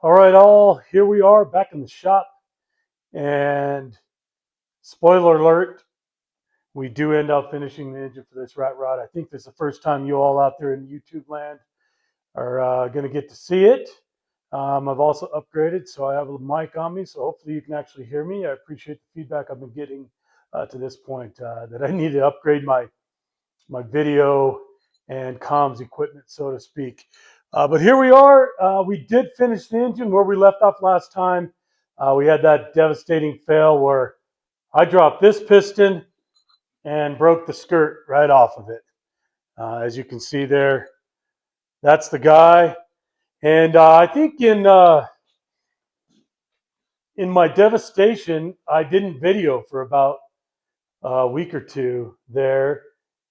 All right, all, here we are back in the shop. And spoiler alert, we do end up finishing the engine for this rat rod. I think this is the first time you all out there in YouTube land are going to get to see it. I've also upgraded, so I have a mic on me, so hopefully you can actually hear me. I appreciate the feedback I've been getting to this point that I need to upgrade my video and comms equipment, so to speak. But here we are. We did finish the engine where we left off last time. We had that devastating fail where I dropped this piston and broke the skirt right off of it. As you can see there, that's the guy. And I think in my devastation, I didn't video for about a week or two there.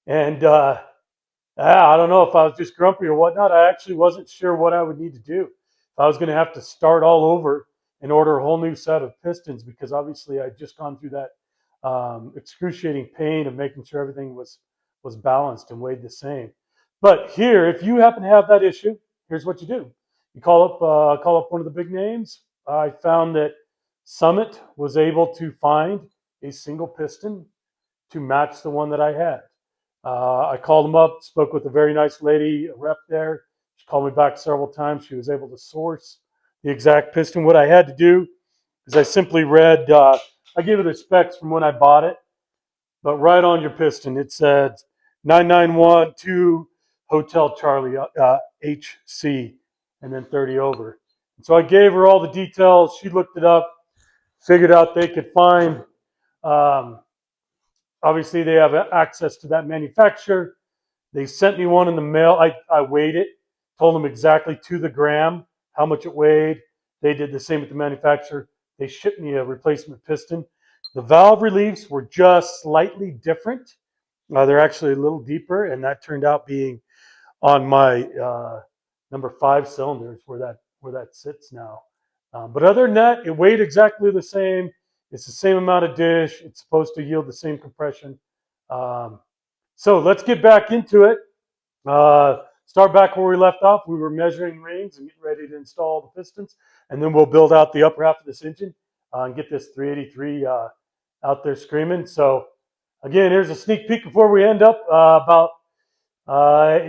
And I don't know if I was just grumpy or whatnot. I actually wasn't sure what I would need to do. If I was going to have to start all over and order a whole new set of pistons, because obviously I'd just gone through that excruciating pain of making sure everything was balanced and weighed the same. But here, if you happen to have that issue, here's what you do. You call up one of the big names. I found that Summit was able to find a single piston to match the one that I had. I called them up, spoke with a very nice lady, a rep there. She called me back several times. She was able to source the exact piston. What I had to do is I simply read, I gave her the specs from when I bought it, but right on your piston, it said 9912 Hotel Charlie HC, and then 30 over. And so I gave her all the details. She looked it up, figured out they could find obviously, they have access to that manufacturer. They sent me one in the mail. I weighed it, told them exactly to the gram how much it weighed. They did the same with the manufacturer. They shipped me a replacement piston. The valve reliefs were just slightly different. They're actually a little deeper, and that turned out being on my number 5 cylinders where that sits now. But other than that, it weighed exactly the same. It's the same amount of dish. It's supposed to yield the same compression. So let's get back into it. Start back where we left off. We were measuring rings and getting ready to install the pistons. And then we'll build out the upper half of this engine and get this 383 out there screaming. So again, here's a sneak peek before we end up about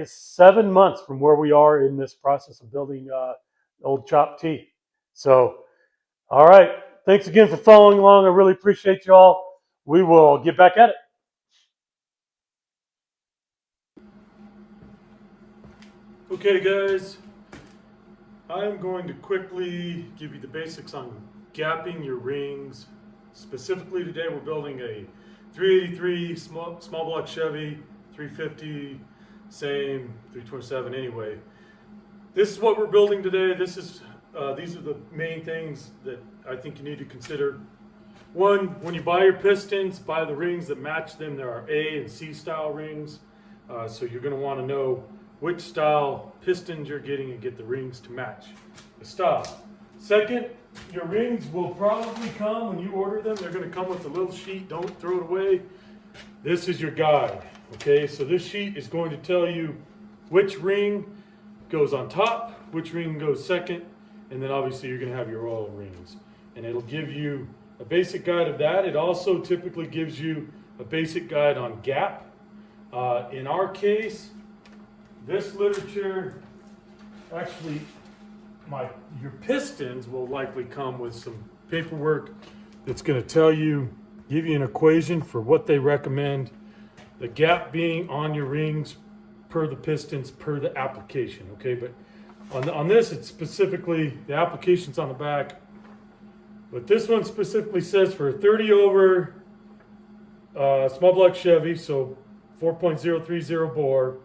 7 months from where we are in this process of building old Chop T. So, all right. Thanks again for following along. I really appreciate you all. We will get back at it. Okay, guys. I'm going to quickly give you the basics on gapping your rings. Specifically today, we're building a 383 small block Chevy, 350, same, 327 anyway. This is what we're building today. These are the main things that I think you need to consider. One, when you buy your pistons, buy the rings that match them. There are A and C style rings. So you're going to want to know which style pistons you're getting and get the rings to match the style. Second, your rings will probably come when you order them. They're going to come with a little sheet. Don't throw it away. This is your guide. Okay, so this sheet is going to tell you which ring goes on top, which ring goes second, and then obviously you're going to have your oil rings. And it'll give you a basic guide of that. It also typically gives you a basic guide on gap. In our case, this literature, actually, your pistons will likely come with some paperwork that's going to tell you, give you an equation for what they recommend, the gap being on your rings per the pistons, per the application, okay? But on this, it's specifically, the application's on the back. But this one specifically says for a 30 over small block Chevy, so 4.030 bore,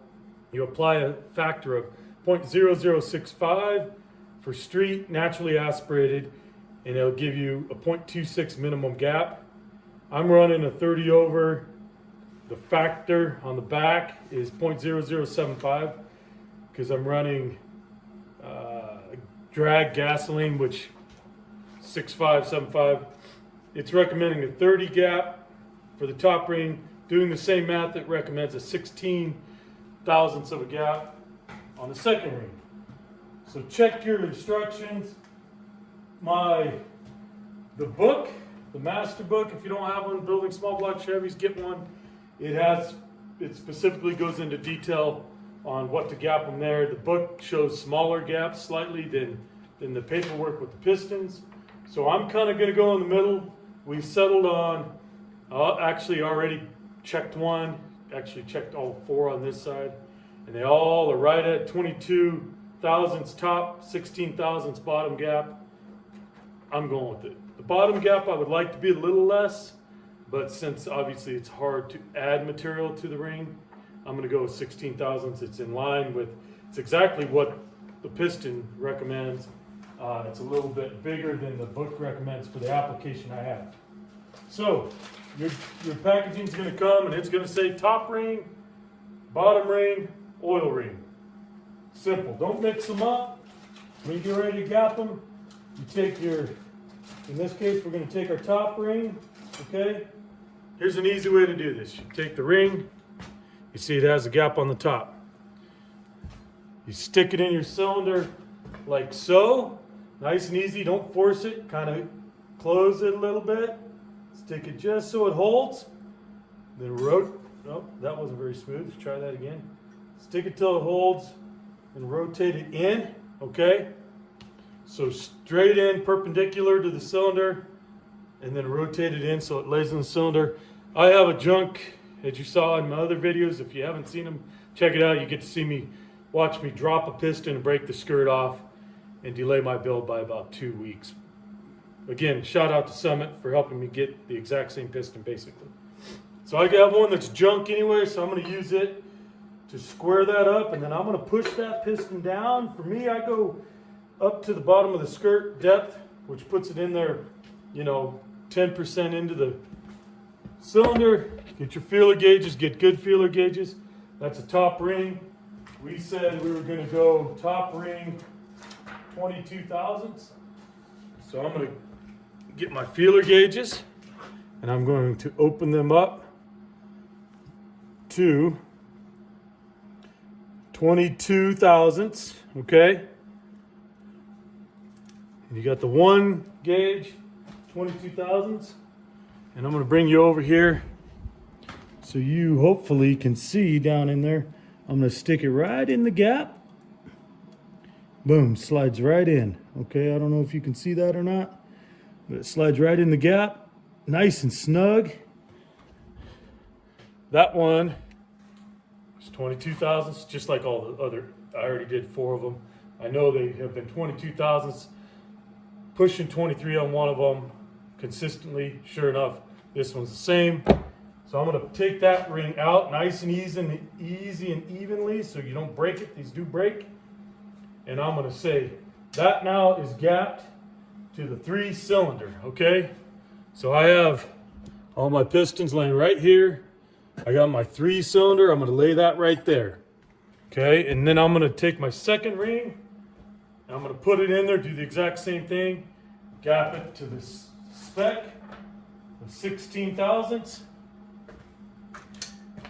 you apply a factor of 0.0065 for street, naturally aspirated, and it'll give you a 0.26 minimum gap. I'm running a 30 over. The factor on the back is 0.0075 because I'm running drag gasoline, which 6575. It's recommending a 30 gap for the top ring. Doing the same math, it recommends a 16 thousandths of a gap on the second ring. So check your instructions. the book, the master book. If you don't have one, Building Small Block Chevys, get one. It specifically goes into detail on what to gap them there. The book shows smaller gaps slightly than the paperwork with the pistons. So I'm kind of going to go in the middle. We settled on, actually already checked one, actually checked all 4 on this side, and they all are right at 22 thousandths top, 16 thousandths bottom gap. I'm going with it. The bottom gap I would like to be a little less, but since obviously it's hard to add material to the ring, I'm going to go with 16 thousandths. It's in line with, it's exactly what the piston recommends. It's a little bit bigger than the book recommends for the application I have. So your packaging is going to come and it's going to say top ring, bottom ring, oil ring. Simple. Don't mix them up. When you get ready to gap them, you take in this case, we're going to take our top ring, okay? Here's an easy way to do this. You take the ring, you see it has a gap on the top. You stick it in your cylinder like so. Nice and easy, don't force it, kind of close it a little bit. Stick it just so it holds. Then oh, that wasn't very smooth. Try that again. Stick it till it holds and rotate it in, okay? So straight in, perpendicular to the cylinder, and then rotate it in so it lays in the cylinder. I have a junk, as you saw in my other videos. If you haven't seen them, check it out. You get to see me, watch me drop a piston and break the skirt off and delay my build by about 2 weeks. Again, shout out to Summit for helping me get the exact same piston basically. So I have one that's junk anyway, so I'm going to use it to square that up, and then I'm going to push that piston down. For me, I go up to the bottom of the skirt depth, which puts it in there, 10% into the cylinder. Get your feeler gauges, get good feeler gauges. That's a top ring. We said we were going to go top ring 22 thousandths. So I'm going to get my feeler gauges and I'm going to open them up to 22 thousandths, okay? And you got the 1 gauge, 22 thousandths. And I'm going to bring you over here so you hopefully can see down in there. I'm going to stick it right in the gap. Boom, slides right in. Okay, I don't know if you can see that or not, but it slides right in the gap, nice and snug. That one is 22 thousandths, just like all the other. I already did 4 of them. I know they have been 22 thousandths, pushing 23 on one of them consistently. Sure enough, this one's the same. So I'm going to take that ring out nice and easy and evenly so you don't break it. These do break. And I'm going to say that now is gapped to the 3-cylinder, okay? So I have all my pistons laying right here. I got my 3-cylinder. I'm going to lay that right there, okay? And then I'm going to take my second ring. I'm going to put it in there, do the exact same thing. Gap it to the spec of 16 thousandths.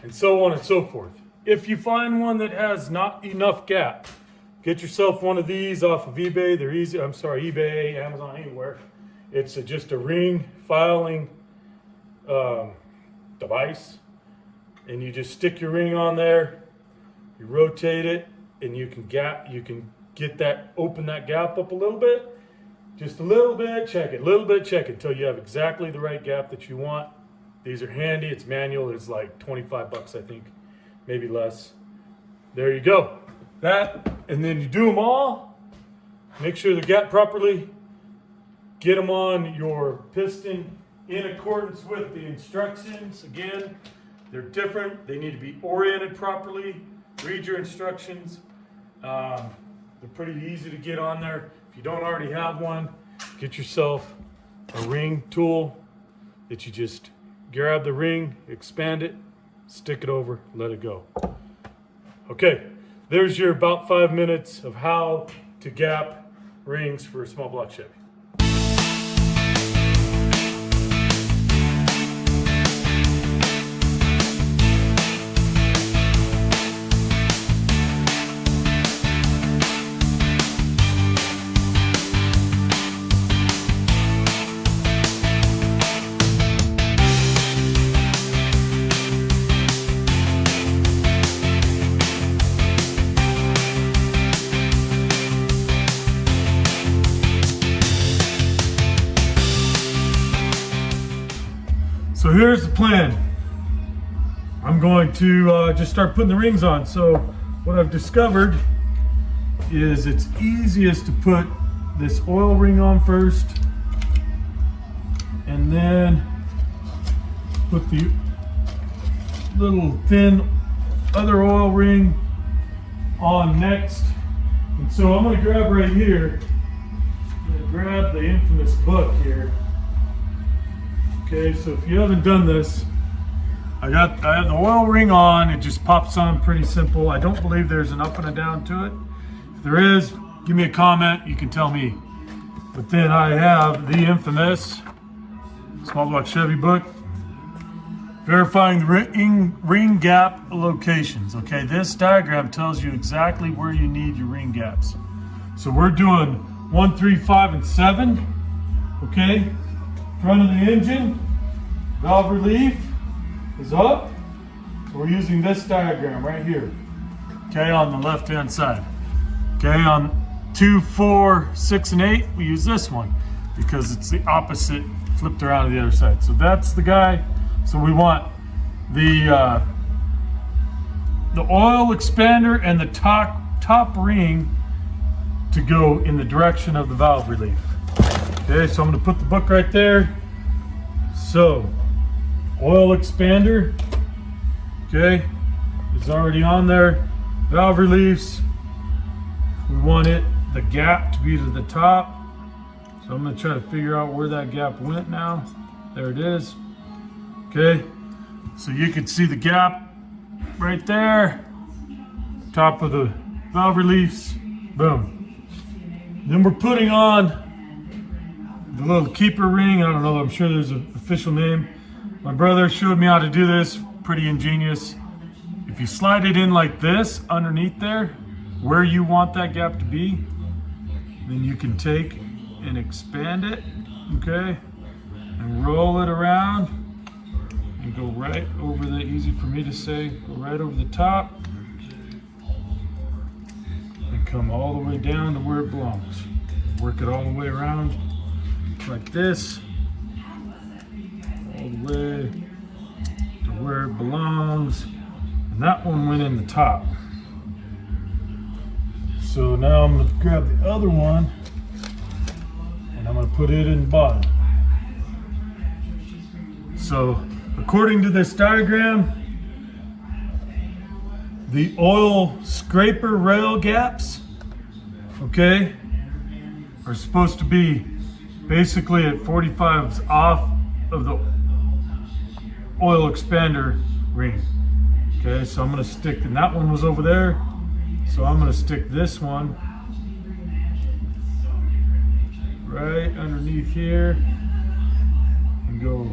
And so on and so forth. If you find one that has not enough gap, get yourself one of these off of eBay. They're easy. I'm sorry, eBay, Amazon, anywhere. It's just a ring filing device, and you just stick your ring on there. You rotate it, and you can get that, open that gap up a little bit, just a little bit. Check it, a little bit. Check it until you have exactly the right gap that you want. These are handy. It's manual. It's like 25 bucks, I think, maybe less. There you go. That, and then you do them all. Make sure they're gapped properly. Get them on your piston in accordance with the instructions. Again, they're different. They need to be oriented properly. Read your instructions. They're pretty easy to get on there. If you don't already have one, get yourself a ring tool that you just grab the ring, expand it, stick it over, let it go. Okay, there's your about 5 minutes of how to gap rings for a small block Chevy. So here's the plan. I'm going to just start putting the rings on. So what I've discovered is it's easiest to put this oil ring on first, and then put the little thin other oil ring on next. And so I'm going to grab right here, I'm going to grab the infamous book here. Okay, so if you haven't done this, I have the oil ring on. It just pops on pretty simple. I don't believe there's an up and a down to it. If there is, give me a comment, you can tell me. But then I have the infamous small block Chevy book, verifying the ring gap locations. Okay, this diagram tells you exactly where you need your ring gaps. So we're doing 1, 3, 5, and 7. Okay, front of the engine, valve relief is up. So we're using this diagram right here. Okay, on the left hand side. Okay, on 2, 4, 6, and 8, we use this one because it's the opposite, flipped around to the other side. So that's the guy. So we want the oil expander and the top ring to go in the direction of the valve relief. Okay, so I'm going to put the book right there. So oil expander, okay, is already on there. Valve reliefs, we want the gap to be to the top. So I'm going to try to figure out where that gap went now. There it is. Okay, so you can see the gap right there, top of the valve reliefs, boom. Then we're putting on the little keeper ring. I don't know, I'm sure there's an official name. My brother showed me how to do this, pretty ingenious. If you slide it in like this underneath there, where you want that gap to be, then you can take and expand it, okay, and roll it around and go right over the, easy for me to say, go right over the top and come all the way down to where it belongs. Work it all the way around like this, all the way to where it belongs. And that one went in the top. So now I'm going to grab the other one and I'm going to put it in the bottom. So according to this diagram, the oil scraper rail gaps, okay, are supposed to be basically at 45s off of the oil expander ring. Okay, so I'm going to stick, and that one was over there, so I'm going to stick this one right underneath here and go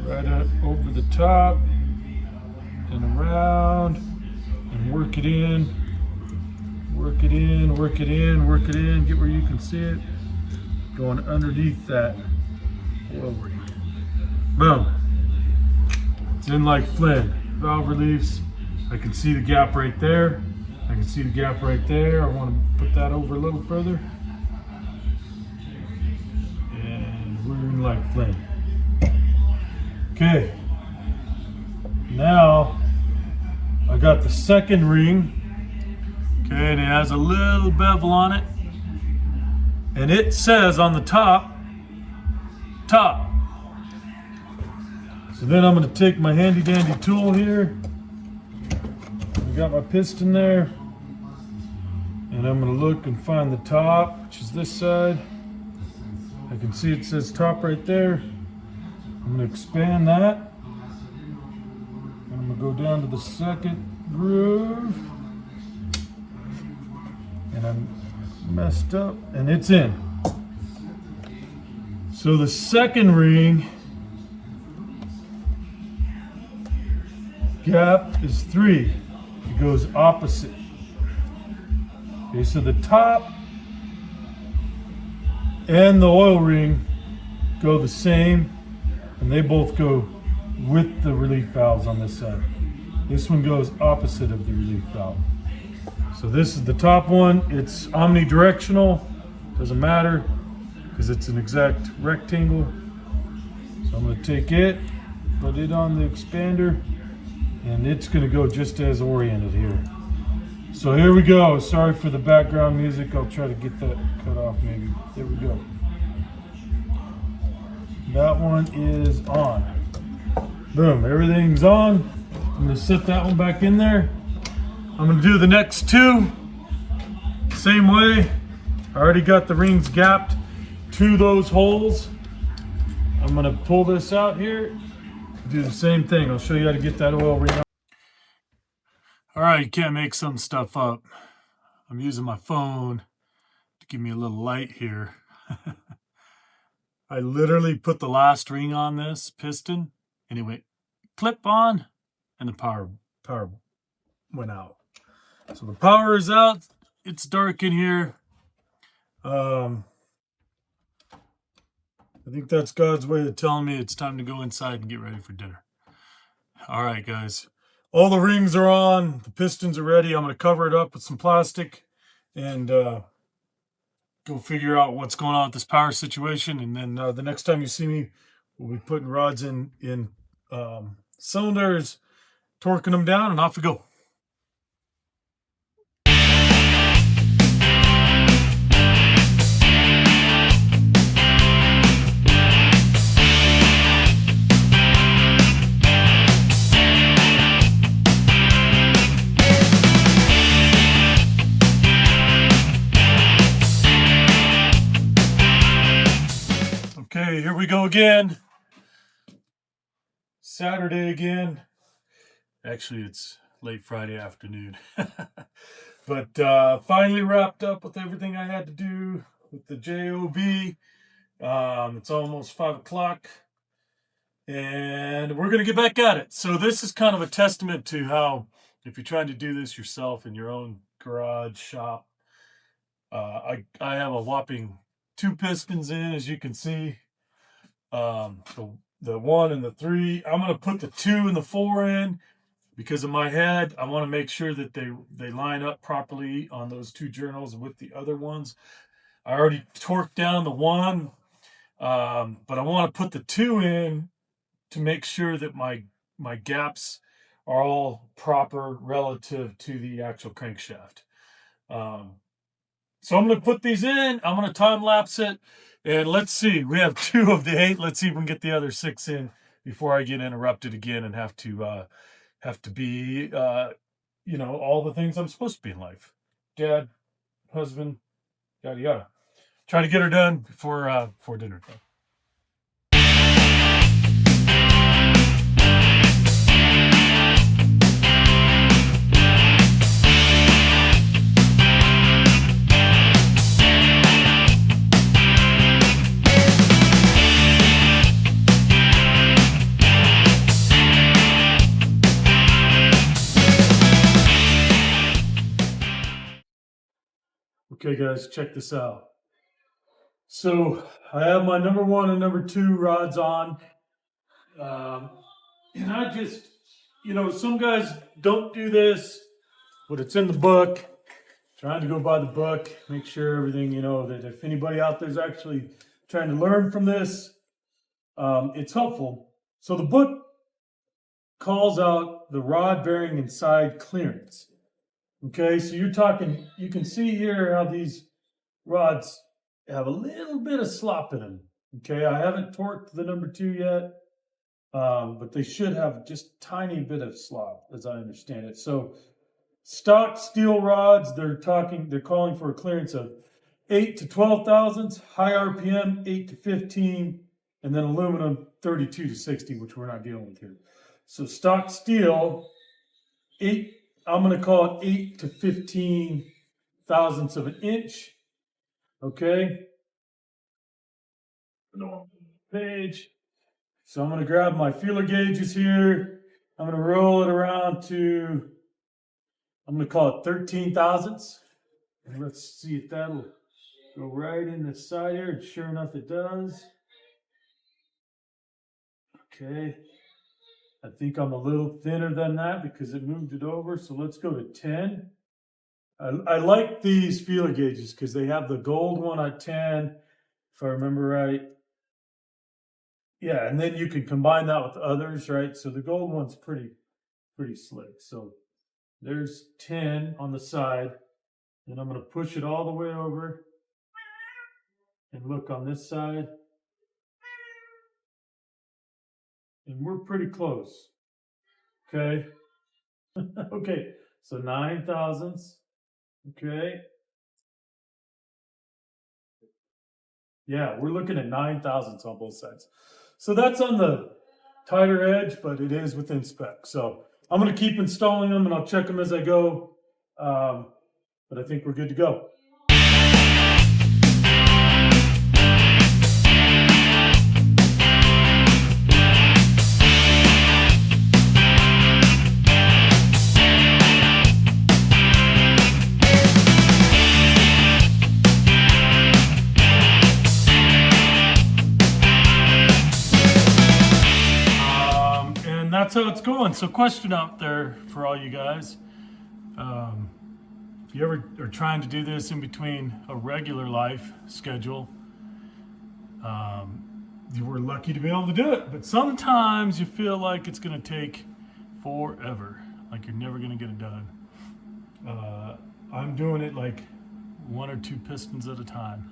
right up over the top and around and work it in, work it in, work it in, work it in, get where you can see it, going underneath that oil ring. Boom. It's in like Flynn. Valve reliefs. I can see the gap right there. I can see the gap right there. I want to put that over a little further. And we're in like Flynn. Okay. Now I got the second ring. Okay, and it has a little bevel on it. And it says on the top, top. So then I'm going to take my handy dandy tool here. I got my piston there. And I'm going to look and find the top, which is this side. I can see it says top right there. I'm going to expand that. And I'm going to go down to the second groove. And I'm messed up, and it's in. So the second ring gap is 3. It goes opposite. Okay, so the top and the oil ring go the same, and they both go with the relief valves on this side. This one goes opposite of the relief valve. So this is the top one. It's omnidirectional. Doesn't matter because it's an exact rectangle. So I'm going to take it put it on the expander, and it's going to go just as oriented here. So here we go. Sorry for the background music. I'll try to get that cut off maybe. There we go. That one is on. Boom, everything's on. I'm going to set that one back in there. I'm going to do the next two. Same way. I already got the rings gapped to those holes. I'm going to pull this out here. Do the same thing. I'll show you how to get that oil ring out. All right, you can't make some stuff up. I'm using my phone to give me a little light here. I literally put the last ring on this piston, and it went clip on, and the power went out. So the power is out. It's dark in here. I think that's God's way of telling me it's time to go inside and get ready for dinner. All right, guys. All the rings are on. The pistons are ready. I'm going to cover it up with some plastic and go figure out what's going on with this power situation. And then the next time you see me, we'll be putting rods in cylinders, torquing them down, and off we go. Okay, here we go again. Saturday again. Actually, it's late Friday afternoon. But finally wrapped up with everything I had to do with the JOB. It's almost 5 o'clock. And we're going to get back at it. So this is kind of a testament to how, if you're trying to do this yourself in your own garage, shop, I have a whopping 2 pistons in, as you can see. The 1 and the 3. I'm going to put the 2 and the 4 in because in my head, I want to make sure that they line up properly on those 2 journals with the other ones. I already torqued down the 1, but I want to put the 2 in to make sure that my gaps are all proper relative to the actual crankshaft. So I'm going to put these in. I'm going to time lapse it. And let's see. We have 2 of the 8. Let's see if we can get the other 6 in before I get interrupted again and have to be, all the things I'm supposed to be in life. Dad, husband, yada, yada. Try to get her done before dinner time. Okay, guys, check this out. So I have my number 1 and number 2 rods on. And I just, some guys don't do this, but it's in the book. Trying to go by the book, make sure everything, that if anybody out there is actually trying to learn from this, it's helpful. So the book calls out the rod bearing and side clearance. Okay, so you can see here how these rods have a little bit of slop in them. Okay, I haven't torqued the number 2 yet, but they should have just a tiny bit of slop, as I understand it. So stock steel rods, they're calling for a clearance of 8 to 12 thousandths, high RPM 8 to 15, and then aluminum 32 to 60, which we're not dealing with here. So stock steel, I'm going to call it 8 to 15 thousandths of an inch. Okay. Page. So I'm going to grab my feeler gauges here. I'm going to roll it around to, I'm going to call it 13 thousandths. And let's see if that'll go right in the side here. And sure enough, it does. Okay. I think I'm a little thinner than that because it moved it over. So let's go to 10. I like these feeler gauges because they have the gold one at 10, if I remember right. Yeah, and then you can combine that with others, right? So the gold one's pretty slick. So there's 10 on the side, and I'm going to push it all the way over and look on this side. And we're pretty close. Okay. Okay. So 9 thousandths. Okay. Yeah, we're looking at 9 thousandths on both sides. So that's on the tighter edge, but it is within spec. So I'm going to keep installing them, and I'll check them as I go. But I think we're good to go. That's how it's going. So question out there for all you guys. If you ever are trying to do this in between a regular life schedule, you were lucky to be able to do it. But sometimes you feel like it's going to take forever, like you're never going to get it done. I'm doing it like 1 or 2 pistons at a time.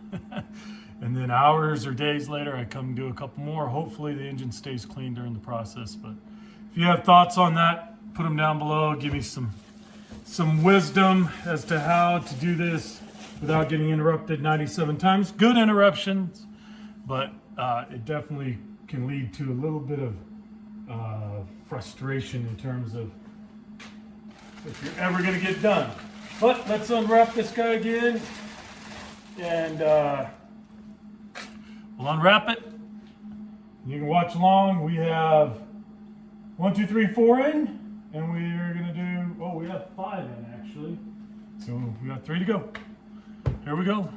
And then hours or days later, I come and do a couple more. Hopefully the engine stays clean during the process. But if you have thoughts on that, put them down below. Give me some wisdom as to how to do this without getting interrupted 97 times. Good interruptions, but it definitely can lead to a little bit of frustration in terms of if you're ever going to get done. But let's unwrap this guy again, and we'll unwrap it. You can watch along. We have 1, 2, 3, 4 in, and we are going to do, we have 5 in actually. So we got 3 to go. Here we go.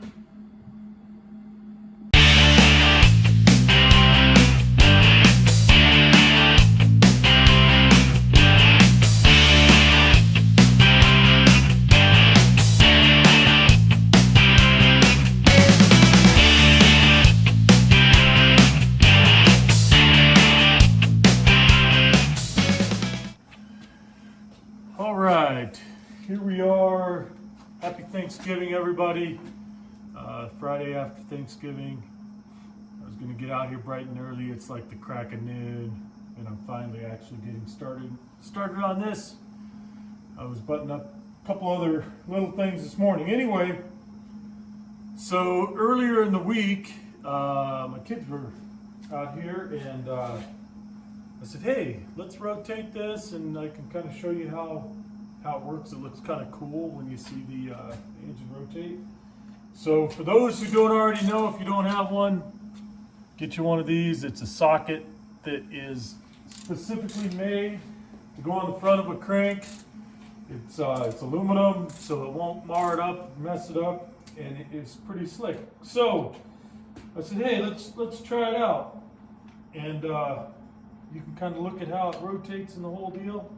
Here we are. Happy Thanksgiving, everybody. Friday after Thanksgiving. I was going to get out here bright and early. It's like the crack of noon, and I'm finally actually getting started on this. I was buttoning up a couple other little things this morning. Anyway, so earlier in the week, my kids were out here, and I said, hey, let's rotate this, and I can kind of show you how it works. It looks kind of cool when you see the engine rotate. So for those who don't already know, if you don't have one, get you one of these. It's a socket that is specifically made to go on the front of a crank. It's aluminum, so it won't mar it up, mess it up, and it is pretty slick. So I said, hey, let's try it out, and you can kind of look at how it rotates in the whole deal.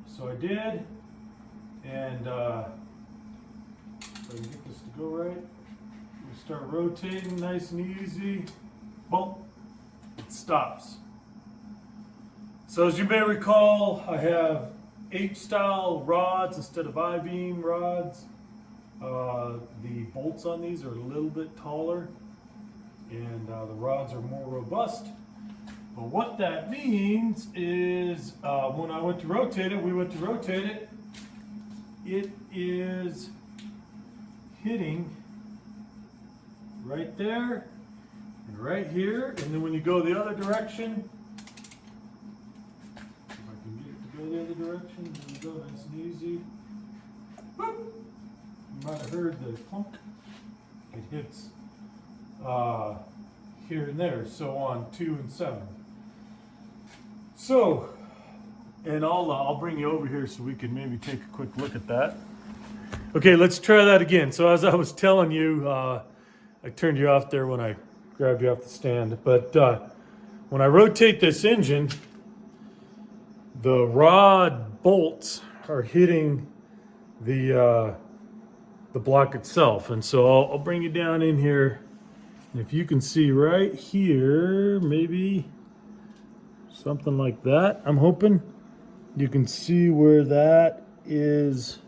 So I did, and if I can get this to go right, we start rotating nice and easy. Boom, it stops. So as you may recall, I have H-style rods instead of I-beam rods. The bolts on these are a little bit taller, and the rods are more robust. But what that means is when I went to rotate it, it is hitting right there and right here. And then when you go the other direction, if I can get it to go the other direction, there we go, nice and easy. Whoop. You might have heard the clunk. It hits here and there, so on 2 and 7. So, and I'll bring you over here so we can maybe take a quick look at that. Okay, let's try that again. So as I was telling you, I turned you off there when I grabbed you off the stand. But when I rotate this engine, the rod bolts are hitting the block itself. And so I'll bring you down in here If you can see right here, maybe something like that, I'm hoping you can see where that is.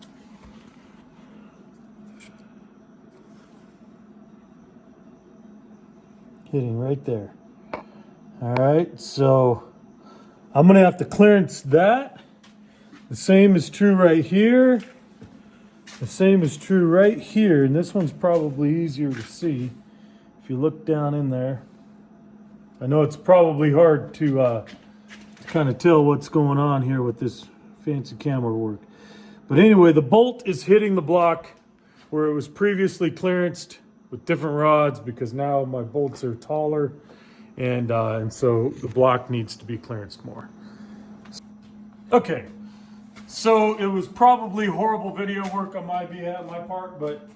Hitting right there. All right, so I'm gonna have to clearance that. The same is true right here. The same is true right here, and this one's probably easier to see if you look down in there. I know it's probably hard to kind of tell what's going on here with this fancy camera work. But anyway, the bolt is hitting the block where it was previously clearanced with different rods, because now my bolts are taller, and so the block needs to be clearanced more. Okay, so it was probably horrible video work on my part, but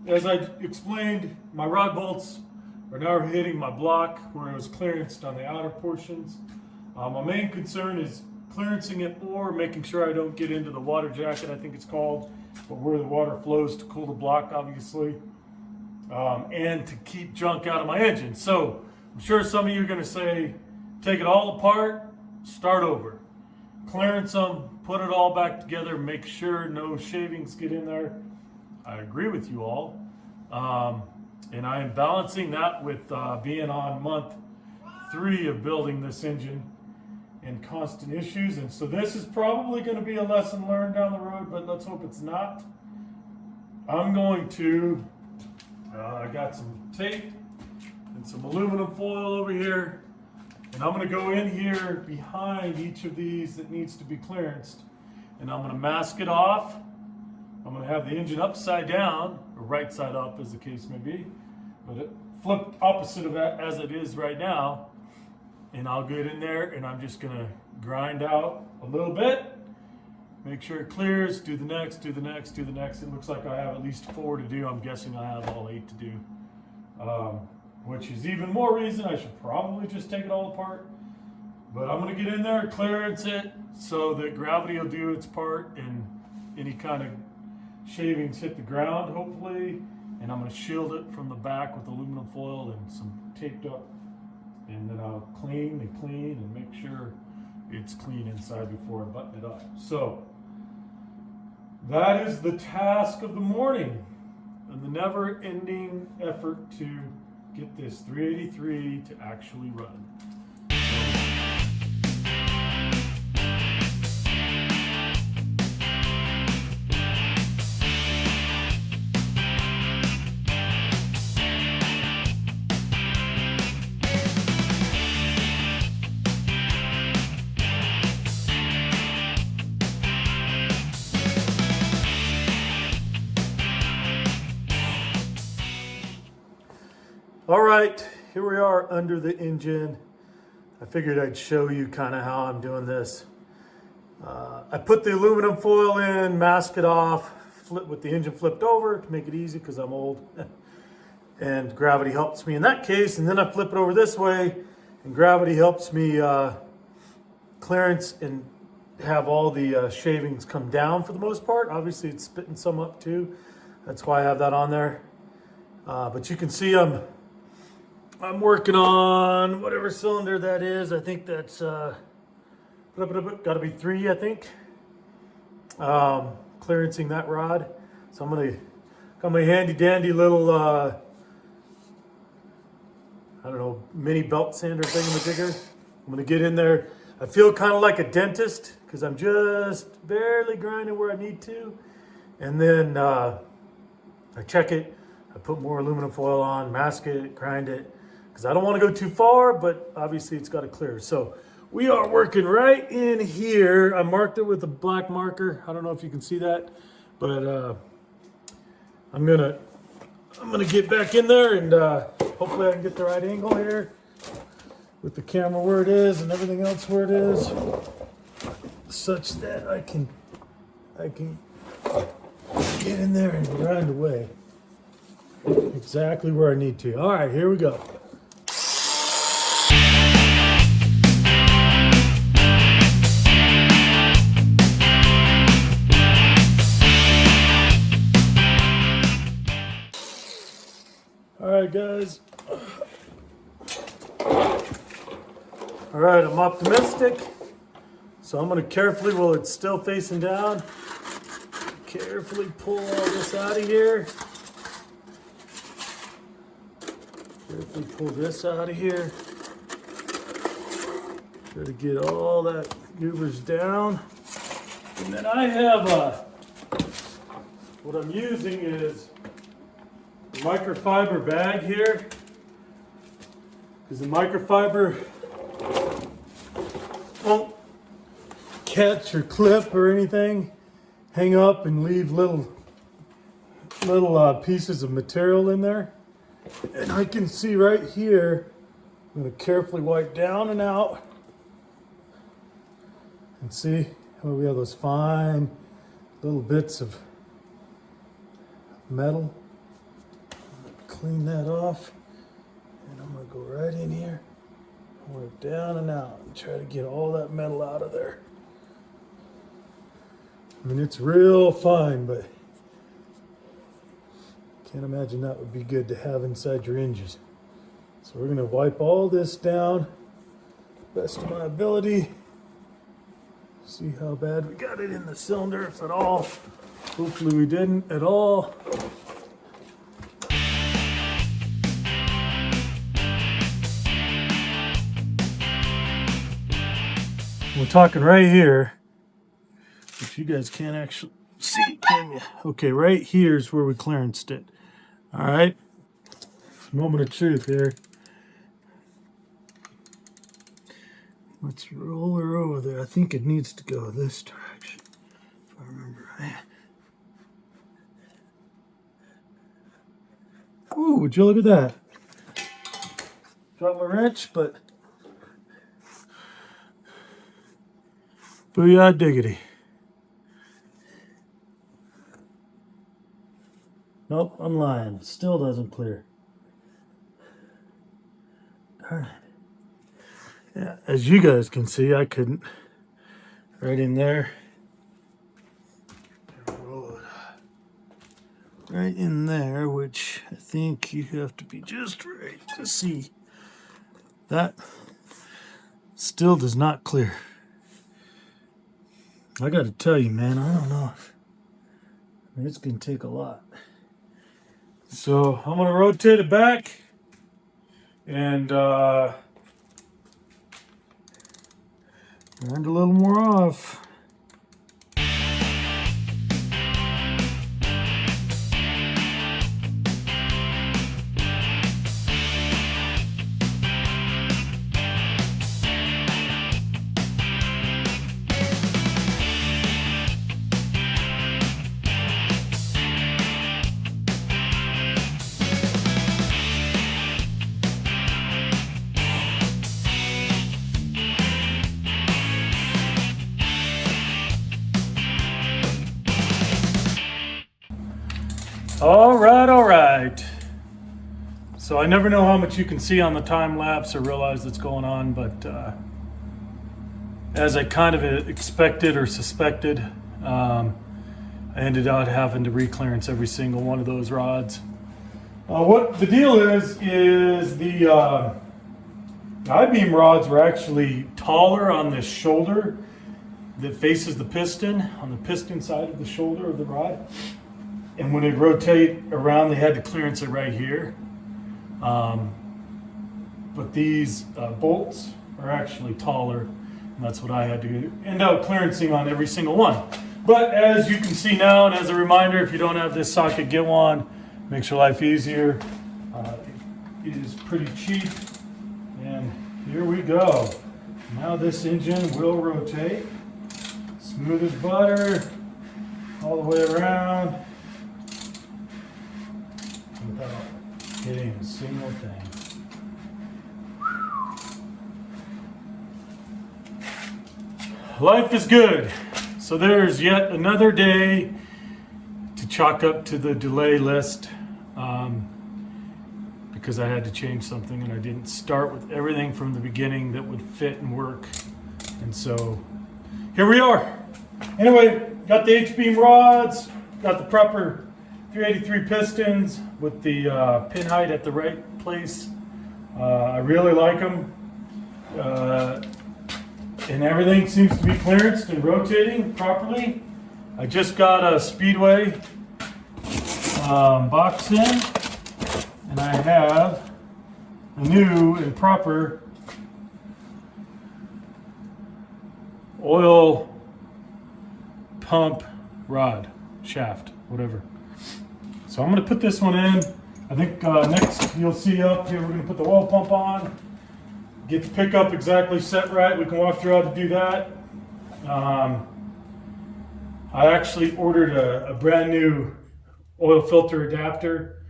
as I explained, my rod bolts are now hitting my block where it was clearanced on the outer portions. My main concern is clearancing it or making sure I don't get into the water jacket, I think it's called, but where the water flows to cool the block, obviously, and to keep junk out of my engine. So I'm sure some of you are going to say, take it all apart, start over. Clearance them, put it all back together, make sure no shavings get in there. I agree with you all. And I am balancing that with being on month 3 of building this engine and constant issues. And so this is probably going to be a lesson learned down the road, but let's hope it's not. I'm going to, I got some tape and some aluminum foil over here. And I'm going to go in here behind each of these that needs to be clearanced. And I'm going to mask it off. I'm going to have the engine upside down, or right side up as the case may be. But it flipped opposite of that as it is right now. And I'll get in there and I'm just going to grind out a little bit. Make sure it clears, do the next, do the next, do the next. It looks like I have at least 4 to do. I'm guessing I have all 8 to do. Which is even more reason I should probably just take it all apart. But I'm going to get in there, clearance it, so that gravity will do its part and any kind of shavings hit the ground, hopefully. And I'm going to shield it from the back with aluminum foil and some taped up. And then I'll clean and make sure it's clean inside before I button it up. So that is the task of the morning and the never-ending effort to get this 383 to actually run. All right, here we are under the engine. I figured I'd show you kind of how I'm doing this. I put the aluminum foil in, mask it off, flip with the engine flipped over to make it easy because I'm old. And gravity helps me in that case. And then I flip it over this way and gravity helps me clearance and have all the shavings come down for the most part. Obviously it's spitting some up too. That's why I have that on there. But you can see I'm working on whatever cylinder that is. I think that's got to be 3, I think. Clearancing that rod. So I'm gonna got my handy dandy little I don't know, mini belt sander thingamajigger. I'm gonna get in there. I feel kind of like a dentist because I'm just barely grinding where I need to, and then I check it. I put more aluminum foil on, mask it, grind it. Because I don't want to go too far, but obviously it's got to clear. So we are working right in here. I marked it with a black marker. I don't know if you can see that, but I'm gonna get back in there and hopefully I can get the right angle here with the camera where it is and everything else where it is, such that I can get in there and grind away exactly where I need to. All right, here we go. All right, guys. All right, I'm optimistic. So I'm gonna carefully, while it's still facing down, carefully pull all this out of here. Carefully pull this out of here. Try to get all that goobers down. And then I have what I'm using is a microfiber bag here. Because the microfiber won't catch or clip or anything, hang up and leave little pieces of material in there. And I can see right here, I'm going to carefully wipe down and out. And see how we have those fine little bits of metal. Clean that off. And I'm going to go right in here, wipe down and out, and try to get all that metal out of there. I mean, it's real fine, but can't imagine that would be good to have inside your hinges. So we're going to wipe all this down, best of my ability. See how bad we got it in the cylinder, if at all. Hopefully we didn't at all. We're talking right here, which you guys can't actually see, can you? Okay, right here's where we clearanced it. All right, moment of truth here. Let's roll her over there. I think it needs to go this direction, if I remember right. Ooh, would you look at that? Drop my wrench, but booyah diggity. Nope, I'm lying. It still doesn't clear. Darn it. Yeah, as you guys can see, I couldn't. Right in there. Roll it right in there, which I think you have to be just right to see. That still does not clear. I got to tell you, man, I don't know. It's going to take a lot. So I'm going to rotate it back and round a little more off. All right. So I never know how much you can see on the time lapse or realize what's going on, but as I kind of expected or suspected, I ended up having to re-clearance every single one of those rods. What the deal is the I-beam rods were actually taller on the shoulder that faces the piston, on the piston side of the shoulder of the rod. And when they rotate around, they had to clearance it right here. But these bolts are actually taller, and that's what I had to end up clearancing on every single one. But as you can see now, and as a reminder, if you don't have this socket, get one. Makes your life easier. It is pretty cheap. And here we go. Now this engine will rotate. Smooth as butter, all the way around, without hitting a single thing. Life is good. So there's yet another day to chalk up to the delay list because I had to change something and I didn't start with everything from the beginning that would fit and work. And so here we are. Anyway, got the H-beam rods, got the proper 383 pistons with the pin height at the right place. I really like them. And everything seems to be clearanced and rotating properly. I just got a Speedway box in, and I have a new and proper oil pump rod, shaft, whatever. So I'm going to put this one in. I think next you'll see up here we're going to put the oil pump on, get the pickup exactly set right. We can walk through how to do that. I actually ordered a brand new oil filter adapter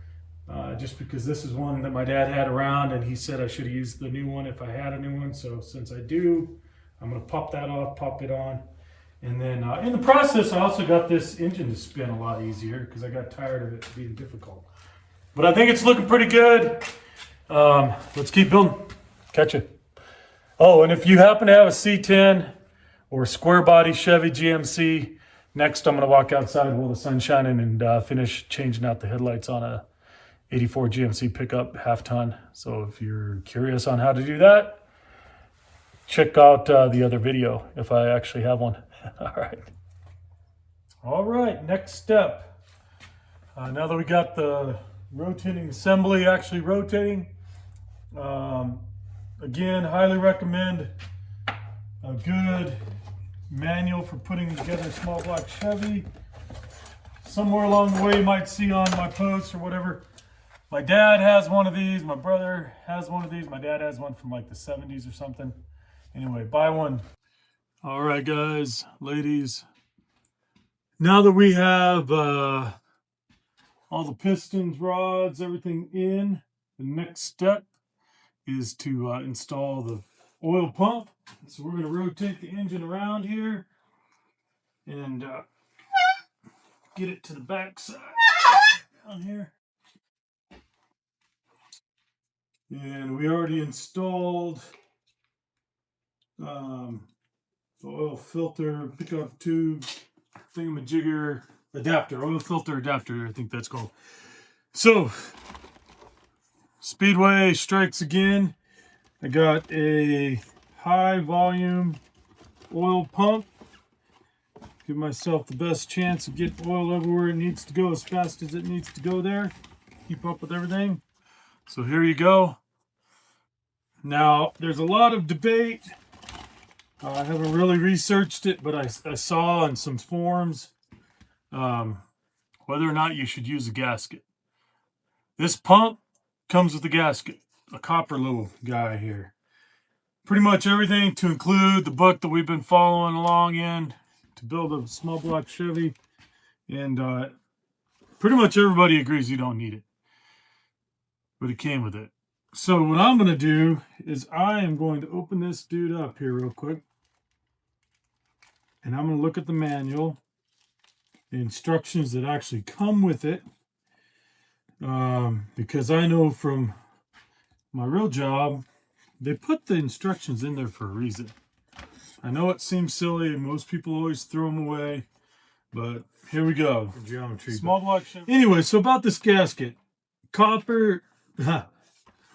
just because this is one that my dad had around, and he said I should have used the new one if I had a new one. So since I do, I'm going to pop that off, pop it on. And then in the process, I also got this engine to spin a lot easier because I got tired of it being difficult. But I think it's looking pretty good. Let's keep building. Catch it. Oh, and if you happen to have a C10 or a square body Chevy GMC, next I'm going to walk outside while the sun's shining and finish changing out the headlights on a 84 GMC pickup half ton. So if you're curious on how to do that, check out the other video if I actually have one. All right, next step. Now that we got the rotating assembly actually rotating, again, highly recommend a good manual for putting together a small block Chevy. Somewhere along the way you might see on my posts or whatever, my dad has one of these, my brother has one of these, my dad has one from like the 70s or something. Anyway, buy one. All right, guys, ladies. Now that we have all the pistons, rods, everything in, the next step is to install the oil pump. So we're going to rotate the engine around here and get it to the back side down here. And we already installed the oil filter pickup tube thingamajigger adapter, oil filter adapter, I think that's called. So Speedway strikes again. I got a high volume oil pump. Give myself the best chance to get oil everywhere it needs to go as fast as it needs to go there. Keep up with everything. So here you go. Now there's a lot of debate. I haven't really researched it, but I saw on some forums whether or not you should use a gasket. This pump comes with a gasket, a copper little guy here. Pretty much everything to include the book that we've been following along in to build a small block Chevy. And pretty much everybody agrees you don't need it. But it came with it. So what I'm going to do is I am going to open this dude up here real quick. And I'm going to look at the manual, the instructions that actually come with it. Because I know from my real job, they put the instructions in there for a reason. I know it seems silly. Most people always throw them away. But here we go. Geometry. Small block Chevy. Anyway, so about this gasket. Copper.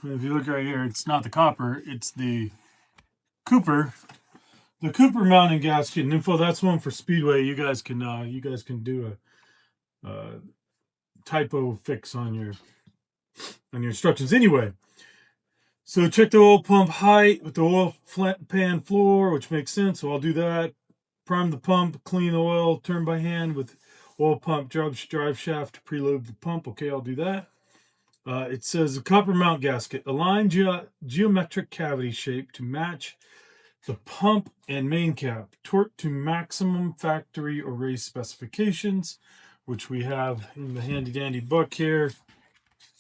If you look right here, it's not the copper, it's the Cooper. The Cooper mounting gasket and info, that's one for Speedway. You guys can do a typo fix on your instructions. Anyway, so check the oil pump height with the oil pan floor, which makes sense. So I'll do that. Prime the pump, clean oil, turn by hand with oil pump drive shaft to preload the pump. Okay, I'll do that. It says a copper mount gasket. Align geometric cavity shape to match the pump and main cap. Torque to maximum factory or race specifications, which we have in the handy dandy book here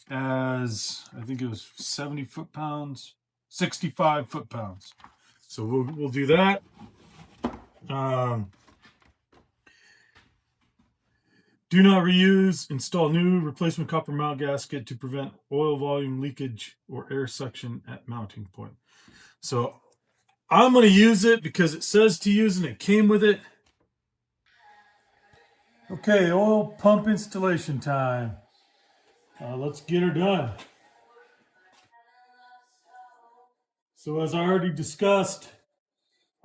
as, I think it was 70 foot-pounds, 65 foot-pounds. So we'll do that. Do not reuse, install new replacement copper mount gasket to prevent oil volume leakage or air suction at mounting point. So I'm going to use it because it says to use and it came with it. Okay, oil pump installation time. Let's get her done. So as I already discussed,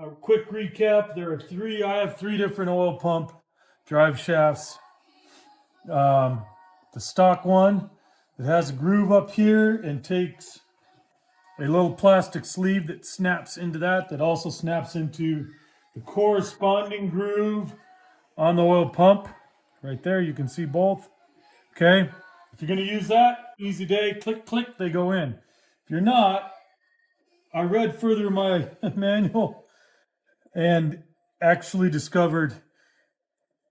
a quick recap, I have three different oil pump drive shafts. The stock one that has a groove up here and takes a little plastic sleeve that snaps into that also snaps into the corresponding groove on the oil pump. Right there, you can see both. Okay, if you're going to use that, easy day, click, click, they go in. If you're not, I read further in my manual and actually discovered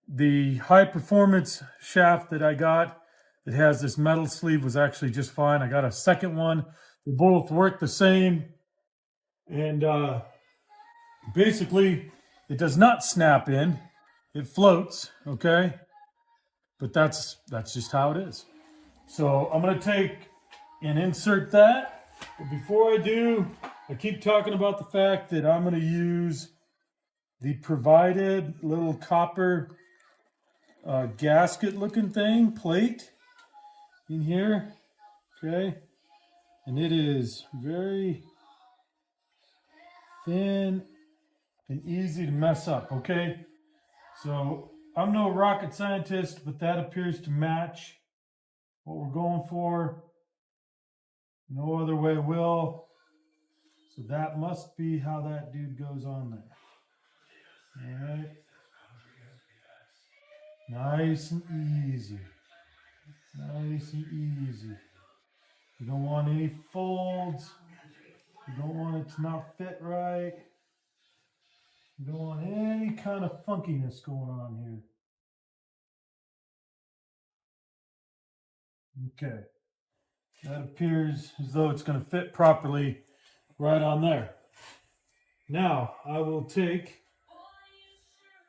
the high performance shaft that I got that has this metal sleeve was actually just fine. I got a second one. They both work the same. And basically, it does not snap in. It floats, okay? But that's just how it is. So I'm going to take and insert that. But before I do, I keep talking about the fact that I'm going to use the provided little copper gasket looking thing, plate in here, okay? And it is very thin and easy to mess up, okay? So I'm no rocket scientist, but that appears to match what we're going for. No other way will. So that must be how that dude goes on there. All right. Nice and easy. Nice and easy. You don't want any folds. You don't want it to not fit right. You don't want any kind of funkiness going on here. Okay. That appears as though it's going to fit properly right on there. Now, I will take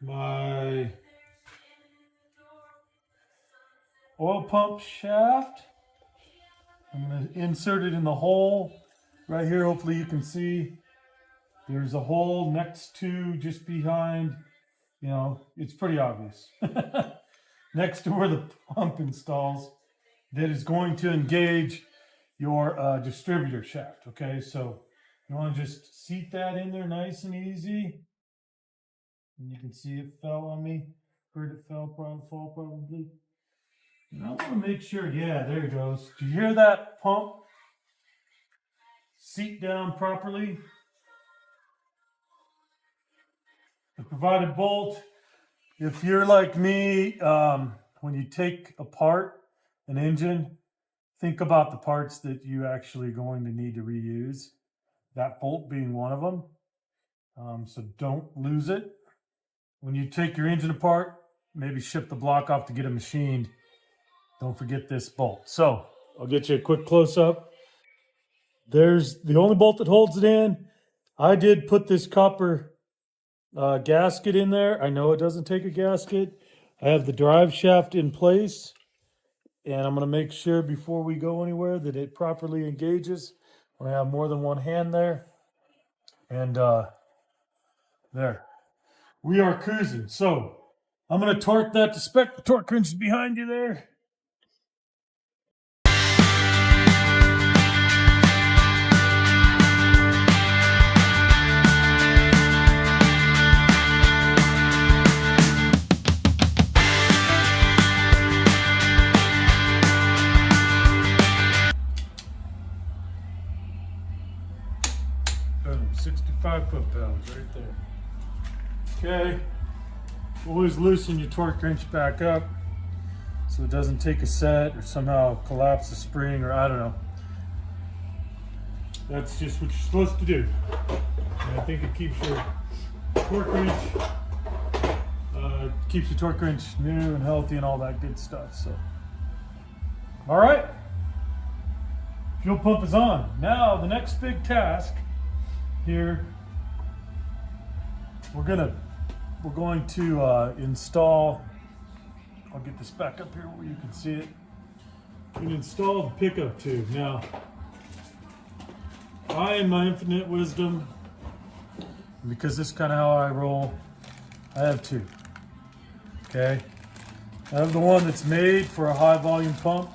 my oil pump shaft. I'm going to insert it in the hole right here. Hopefully you can see there's a hole next to, just behind, you know, it's pretty obvious. Next to where the pump installs, that is going to engage your distributor shaft. Okay, so you want to just seat that in there nice and easy. And you can see it fell on me. Heard it fall probably. And I want to make sure, yeah, there it goes. Do you hear that pump seat down properly? The provided bolt, if you're like me, when you take apart an engine, think about the parts that you actually are going to need to reuse. That bolt being one of them. So don't lose it. When you take your engine apart, maybe ship the block off to get it machined. Don't forget this bolt. So I'll get you a quick close-up. There's the only bolt that holds it in. I did put this copper gasket in there. I know it doesn't take a gasket. I have the drive shaft in place. And I'm going to make sure before we go anywhere that it properly engages. When I have more than one hand there. And there. We are cruising. So I'm going to torque that to spec. The torque wrench is behind you there. Boom, 65 foot-pounds right there. Okay, always loosen your torque wrench back up so it doesn't take a set or somehow collapse the spring, or I don't know. That's just what you're supposed to do. And I think it keeps your torque wrench new and healthy and all that good stuff. So, all right, fuel pump is on. Now the next big task here, we're going to install, I'll get this back up here where you can see it. We can install the pickup tube. Now, I, in my infinite wisdom, because this is kind of how I roll, I have two. Okay, I have the one that's made for a high volume pump,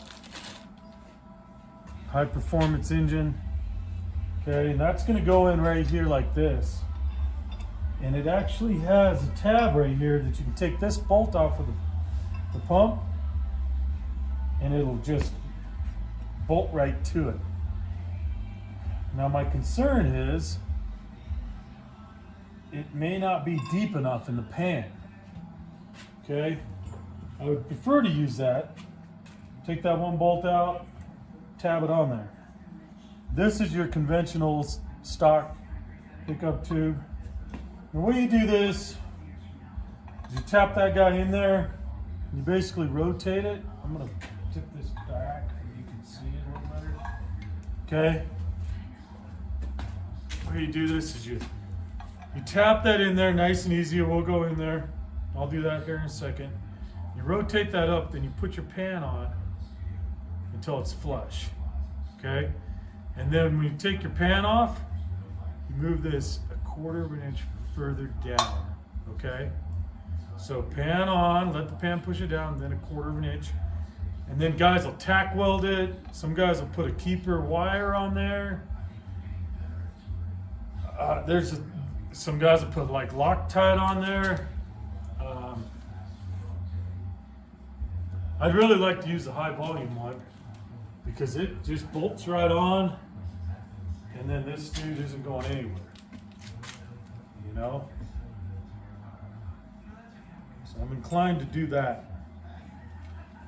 high performance engine. Okay, and that's going to go in right here like this. And it actually has a tab right here that you can take this bolt off of the pump and it'll just bolt right to it. Now my concern is it may not be deep enough in the pan. Okay, I would prefer to use that. Take that one bolt out, tab it on there. This is your conventional stock pickup tube. The way you do this is you tap that guy in there, and you basically rotate it. I'm gonna tip this back so you can see it a little better. Okay. The way you do this is you tap that in there nice and easy. We'll go in there. I'll do that here in a second. You rotate that up, then you put your pan on until it's flush. Okay? And then when you take your pan off, you move this 1/4 of an inch further down. Okay? So pan on, let the pan push it down, then 1/4 of an inch. And then guys will tack weld it. Some guys will put a keeper wire on there. Some guys will put like Loctite on there. I'd really like to use the high volume one because it just bolts right on, and then this dude isn't going anywhere. You know? So I'm inclined to do that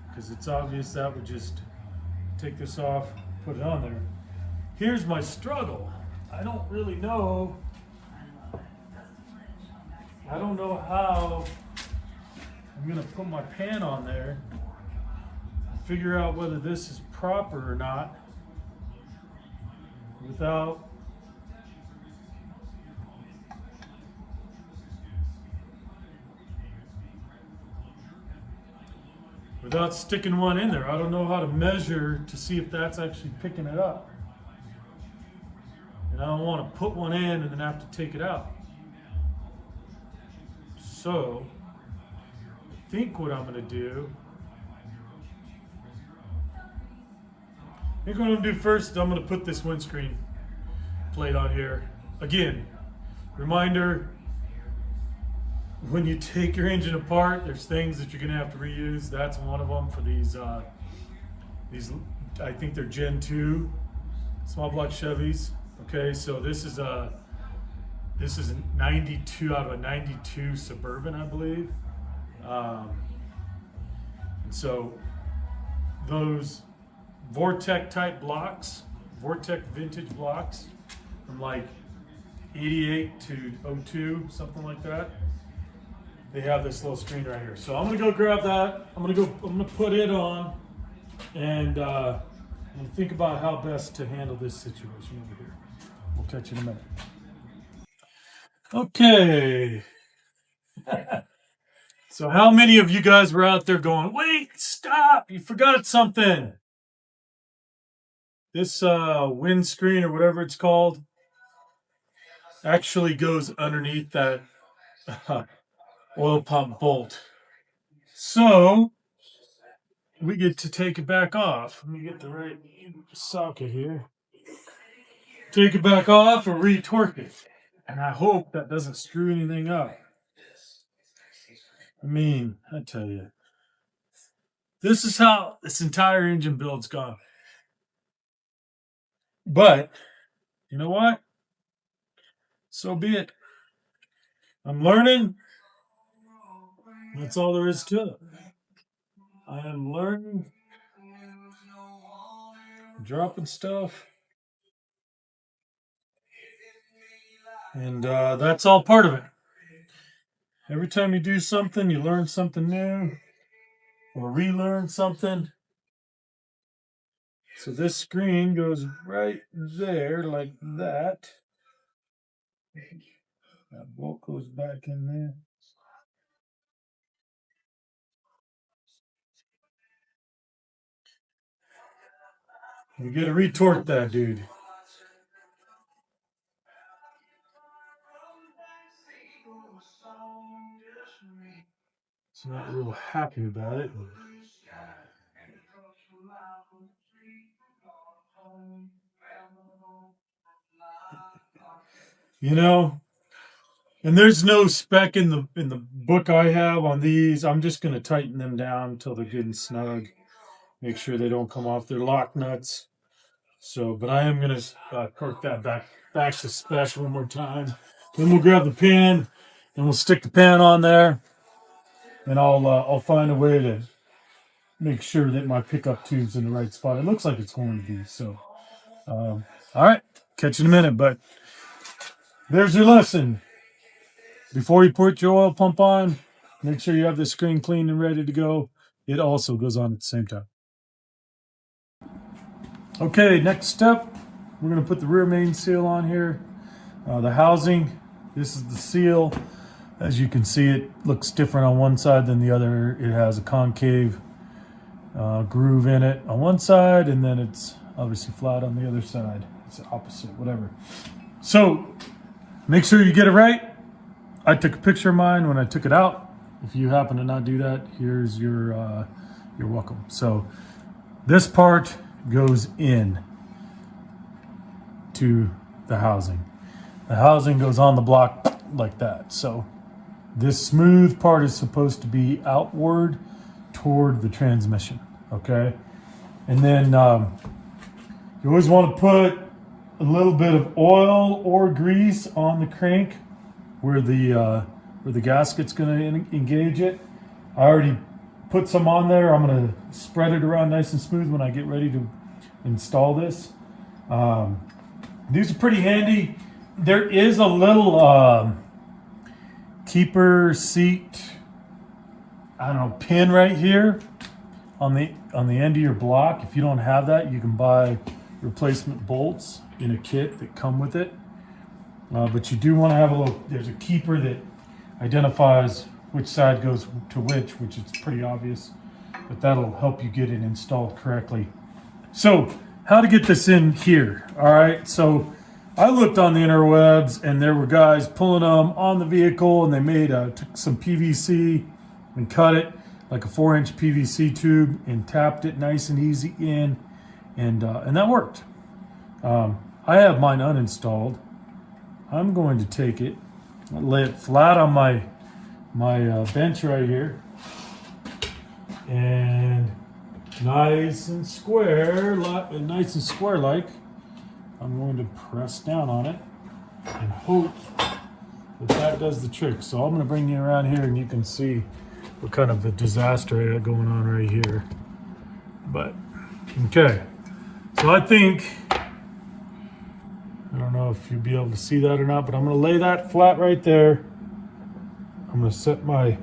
because it's obvious that would just take this off, put it on there. Here's my struggle. I don't really know. I don't know how I'm gonna put my pan on there, figure out whether this is proper or not without sticking one in there. I don't know how to measure to see if that's actually picking it up. And I don't want to put one in and then have to take it out. So, I think what I'm going to do, first, I'm going to put this windscreen plate on here. Again, reminder, when you take your engine apart, there's things that you're going to have to reuse. That's one of them for these, I think they're Gen 2 small block Chevys. Okay, so this is a 92 out of a 92 Suburban, I believe. And so those Vortec type blocks, Vortec vintage blocks from like 88 to 02, something like that. They have this little screen right here. So I'm gonna go grab that. I'm gonna put it on and think about how best to handle this situation over here. We'll catch you in a minute. Okay. So how many of you guys were out there going, wait, stop, you forgot something? This windscreen or whatever it's called actually goes underneath that oil pump bolt. So we get to take it back off. Let me get the right socket here. Take it back off and re-torque it. And I hope that doesn't screw anything up. I mean, I tell you, this is how this entire engine build's gone. But, you know what? So be it. I'm learning. That's all there is to it. I am learning, dropping stuff. And that's all part of it. Every time you do something, you learn something new or relearn something. So this screen goes right there like that. That bolt goes back in there. You gotta retorque that dude. It's not real happy about it. You know, and there's no spec in the book I have on these. I'm just going to tighten them down until they're good and snug. Make sure they don't come off their lock nuts. So, but I am going to cork that back to spec one more time. Then we'll grab the pan and we'll stick the pan on there, and I'll find a way to make sure that my pickup tube's in the right spot. It looks like it's going to be. So, all right, catch you in a minute. But there's your lesson. Before you put your oil pump on, make sure you have the screen clean and ready to go. It also goes on at the same time. Okay, next step, we're going to put the rear main seal on here. The housing, this is the seal. As you can see, it looks different on one side than the other. It has a concave groove in it on one side, and then it's obviously flat on the other side. It's the opposite, whatever. So make sure you get it right. I took a picture of mine when I took it out. If you happen to not do that, here's your you're welcome. So this part goes in to the housing. The housing goes on the block like that. So this smooth part is supposed to be outward toward the transmission, okay? And then you always want to put a little bit of oil or grease on the crank where the gasket's going to engage it. I already put some on there. I'm going to spread it around nice and smooth when I get ready to install this. These are pretty handy. There is a little keeper seat, I don't know, pin right here on the end of your block. If you don't have that, you can buy replacement bolts in a kit that come with it. But you do want to have there's a keeper that identifies which side goes to which is pretty obvious, but that'll help you get it installed correctly. So how to get this in here? All right, so I looked on the interwebs, and there were guys pulling them on the vehicle, and they took some PVC and cut it like a 4-inch PVC tube and tapped it nice and easy in, and that worked. I have mine uninstalled. I'm going to take it, lay it flat on my bench right here, and nice and square like, I'm going to press down on it and hope that does the trick. So I'm going to bring you around here and you can see what kind of a disaster I got going on right here. But, okay. So I think, I don't know if you'll be able to see that or not, but I'm going to lay that flat right there. I'm going to set my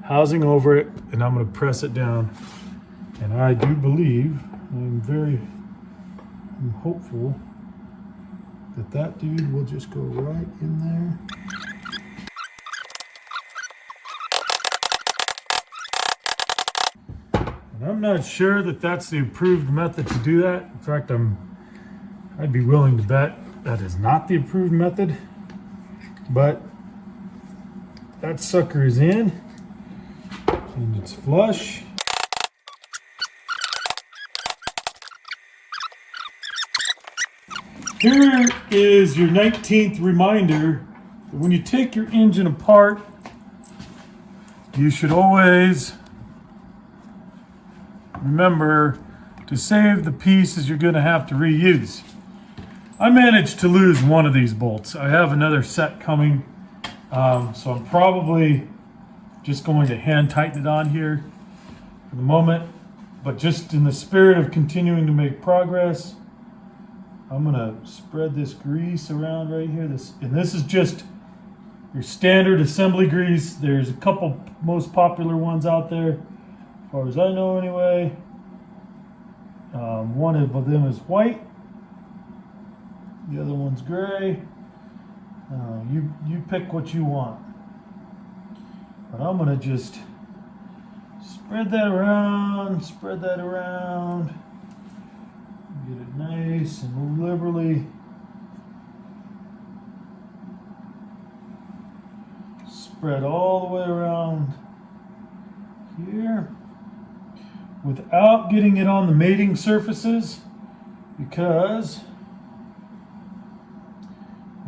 housing over it, and I'm going to press it down. And I do believe, I'm hopeful that dude will just go right in there. And I'm not sure that that's the approved method to do that. In fact, I'd be willing to bet that is not the approved method, but that sucker is in and it's flush. Here is your 19th reminder that when you take your engine apart, you should always remember to save the pieces you're going to have to reuse. I managed to lose one of these bolts. I have another set coming, so I'm probably just going to hand tighten it on here for the moment. But just in the spirit of continuing to make progress, I'm going to spread this grease around right here. This is just your standard assembly grease. There's a couple most popular ones out there, as far as I know anyway. One of them is white. The other one's gray. You pick what you want. But I'm going to just spread that around. Get it nice and liberally spread all the way around here without getting it on the mating surfaces, because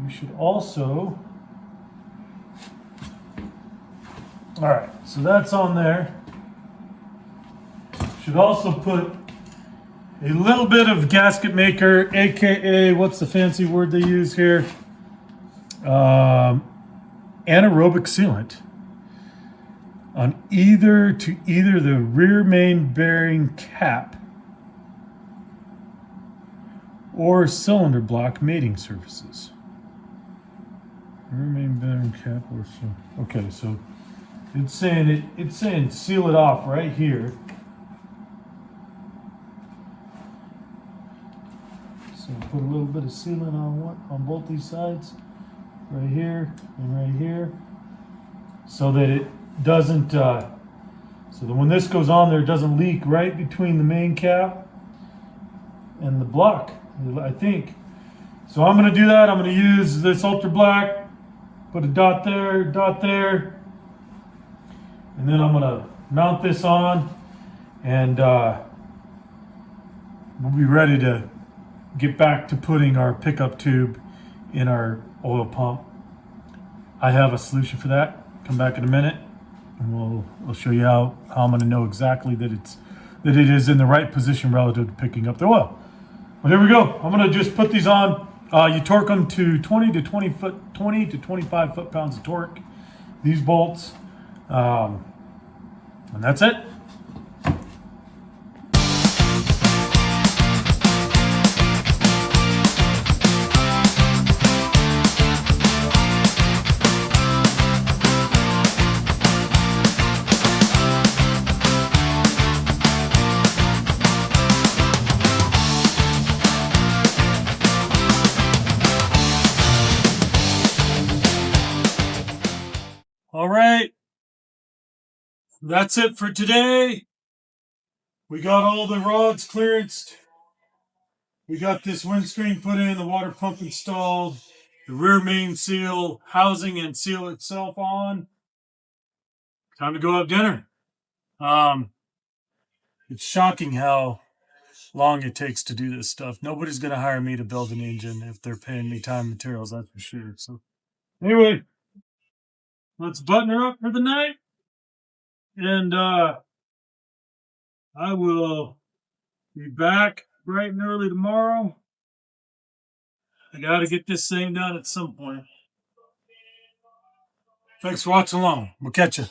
you should also, all right, so that's on there. Should also put a little bit of gasket maker, aka what's the fancy word they use here? Anaerobic sealant on either the rear main bearing cap or cylinder block mating surfaces. Rear main bearing cap or so. Okay, so it's saying seal it off right here. So put a little bit of sealant on both these sides, right here and right here, so that it doesn't, so that when this goes on there, it doesn't leak right between the main cap and the block, I think. So I'm going to do that. I'm going to use this ultra black, put a dot there, and then I'm going to mount this on, and we'll be ready to get back to putting our pickup tube in our oil pump. I have a solution for that. Come back in a minute, and we'll show you how I'm going to know exactly that it is in the right position relative to picking up the oil. But here we go. I'm going to just put these on. You torque them to 20 to 25 foot-pounds of torque. These bolts, and that's it. All right, that's it for today. We got all the rods clearanced. We got this windscreen put in, the water pump installed, the rear main seal, housing and seal itself on. Time to go have dinner. It's shocking how long it takes to do this stuff. Nobody's going to hire me to build an engine if they're paying me time and materials, that's for sure. So anyway, let's button her up for the night. And I will be back bright and early tomorrow. I got to get this thing done at some point. Thanks for watching along. We'll catch you.